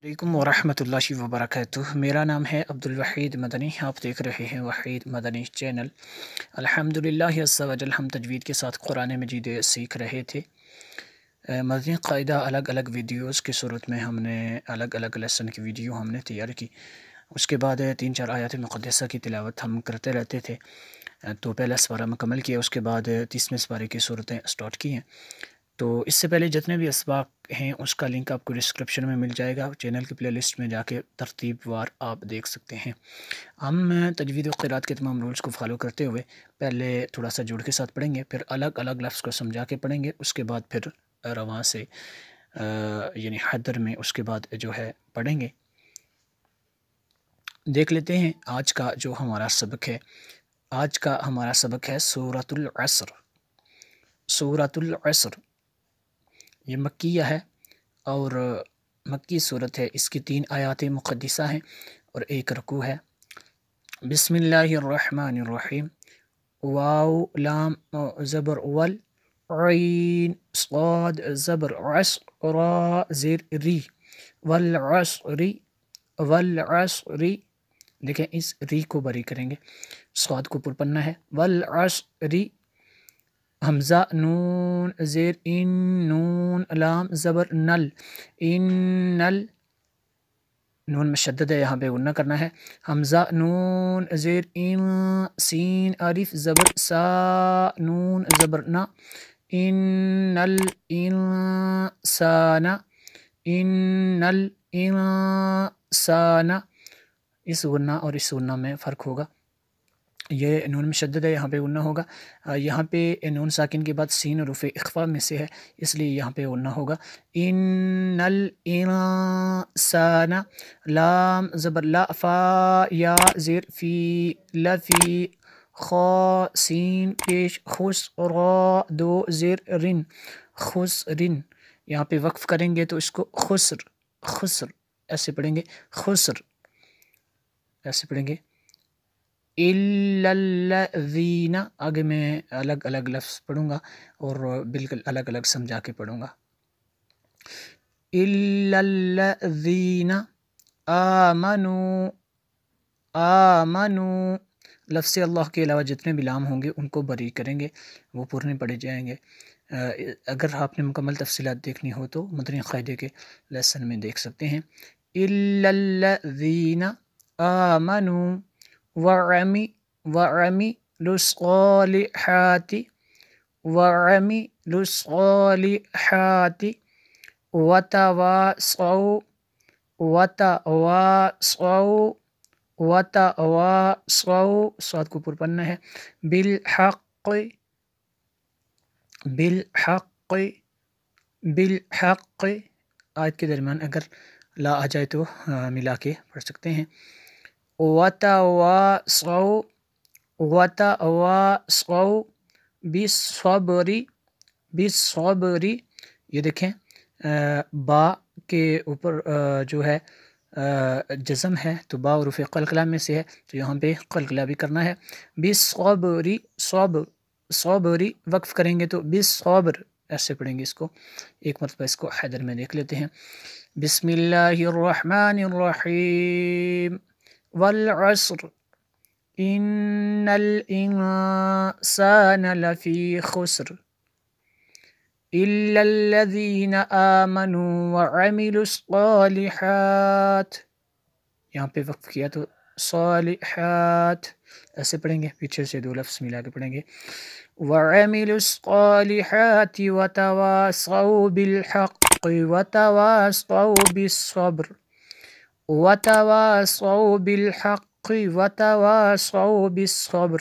वालेकुम वरहमतुल्लाहि वबरकातुह। मेरा नाम है अब्दुल वहीद मदनी। आप देख रहे हैं वहीद मदनी चैनल। अल्हम्दुलिल्लाह अज़्ज़ा वजल हम तजवीद के साथ कुरान मजीद सीख रहे थे। मदनी क़ायदा अलग अलग वीडियोज़ की सूरत में हमने अलग अलग लेसन की वीडियो हमने तैयार की। उसके बाद 3-4 आयत मुक़द्दसा की तिलावत हम करते रहते थे। तो पहला सपारा मुकम्मल किया, उसके बाद 30वें सपारे की सूरतें स्टार्ट की हैं। तो इससे पहले जितने भी असबाक हैं उसका लिंक आपको डिस्क्रिप्शन में मिल जाएगा। चैनल की प्लेलिस्ट में जाके तरतीबवार आप देख सकते हैं। हम तजवीद व क़िरात के तमाम रूल्स को फॉलो करते हुए पहले थोड़ा सा जुड़ के साथ पढ़ेंगे, फिर अलग अलग लफ्ज़ को समझा के पढ़ेंगे, उसके बाद फिर रवां से यानी हदर में उसके बाद जो है पढ़ेंगे। देख लेते हैं आज का जो हमारा सबक है। आज का हमारा सबक है सूरतुल असर। सूरतुल असर ये मक्किया है और मक्की सूरत है। इसकी 3 आयात मुक़द्दसा हैं और 1 रुकू है। बिस्मिल्लाहिर्रहमानिर्रहीम। वाव लाम ज़बर वल, ऐन स्वाद ज़बर अस, रा ज़ेर री, वल अस्री, वल अस्री। देखें इस री को बरी करेंगे, स्वाद को पुरपन्ना है। वल अस्री, हमज़ा नून ज़ेर इन, नून लाम ज़बर नल, इन नल। नून में शद्दद है, यहाँ पे गुन्ना करना है। हमज़ा नून ज़ेर इन, सीन अलिफ ज़बर सा, नून ज़बर ना, इन्नल इंसाना, इन्नल इंसाना। इस गुन्ना और इस गुन्ना में फ़र्क होगा। ये नून में शद्दद है, यहाँ पे गुन्ना होगा। यहाँ पे नून साकिन के बाद सीन रुफ़े इख्फ़ा में से है, इसलिए यहाँ पे गुन्ना होगा। इन्नल इंसाना, लाम ज़बर ला, फ़ा या ज़ेर फ़ी, लफ़ी, ख़ा सीन पेश खुस, रा दो ज़ेर रिन, खुसरिन। यहाँ पे वक्फ़ करेंगे तो इसको खुसर, खुसर ऐसे पढ़ेंगे, खुसर ऐसे पढ़ेंगे। इल्लल्लज़ीना, आगे मैं अलग अलग लफ्ज़ पढ़ूँगा और बिल्कुल अलग अलग समझा के पढ़ूँगा। इल्लल्लज़ीना आमनू, आमनू। लफ्ज़ अल्लाह के अलावा जितने भी लाम होंगे उनको बरी करेंगे, वो पूरे पढ़े जाएंगे। अगर आपने मुकम्मल तफ़सीलात देखनी हो तो मदनी क़ायदे के लेसन में देख सकते हैं। इल्लल्लज़ीना आमनू वअमिलुस्सालिहाति, वअमिलुस्सालिहाति, वतवासौ, वतवासौ, वतवासौ। स्वाद को पुरपन्ना है। बिलहक़्क़ि, बिलहक़्क़ि, बिलहक़्क़ि। आयत के दरमियान अगर ला आ जाए तो मिला के पढ़ सकते हैं। वतवासौ, वतवासौ बिस्सब्रि, बिस्सब्रि। ये देखें बा के ऊपर जो है जज़म है, तो बा उरूफ़ क़लक़ला में से है, तो यहाँ पे क़लक़ला भी करना है। बिस्सब्रि, सब सब्री वक्फ़ करेंगे तो बिस्सब्र ऐसे पढ़ेंगे इसको। एक मरतबा इसको हैदर में देख लेते हैं। बिस्मिल्लाहिर्रहमानिर्रहीम। वल अस्र इन्नल इंसाना लफ़ी खुस्र इल्लल्लज़ीना आमनू वअमिलुस्सालिहात। यहाँ पे वक्फ़ किया तो सालिहात ऐसे पढ़ेंगे, पीछे से 2 लफ्ज़ मिला के पढ़ेंगे। वअमिलुस्सालिहाति वतवासौ बिलहक़्क़ि वतवासौ बिस्सब्र, वतवासौ बिलहक़्क़ि वतवासौ बिस्सब्र।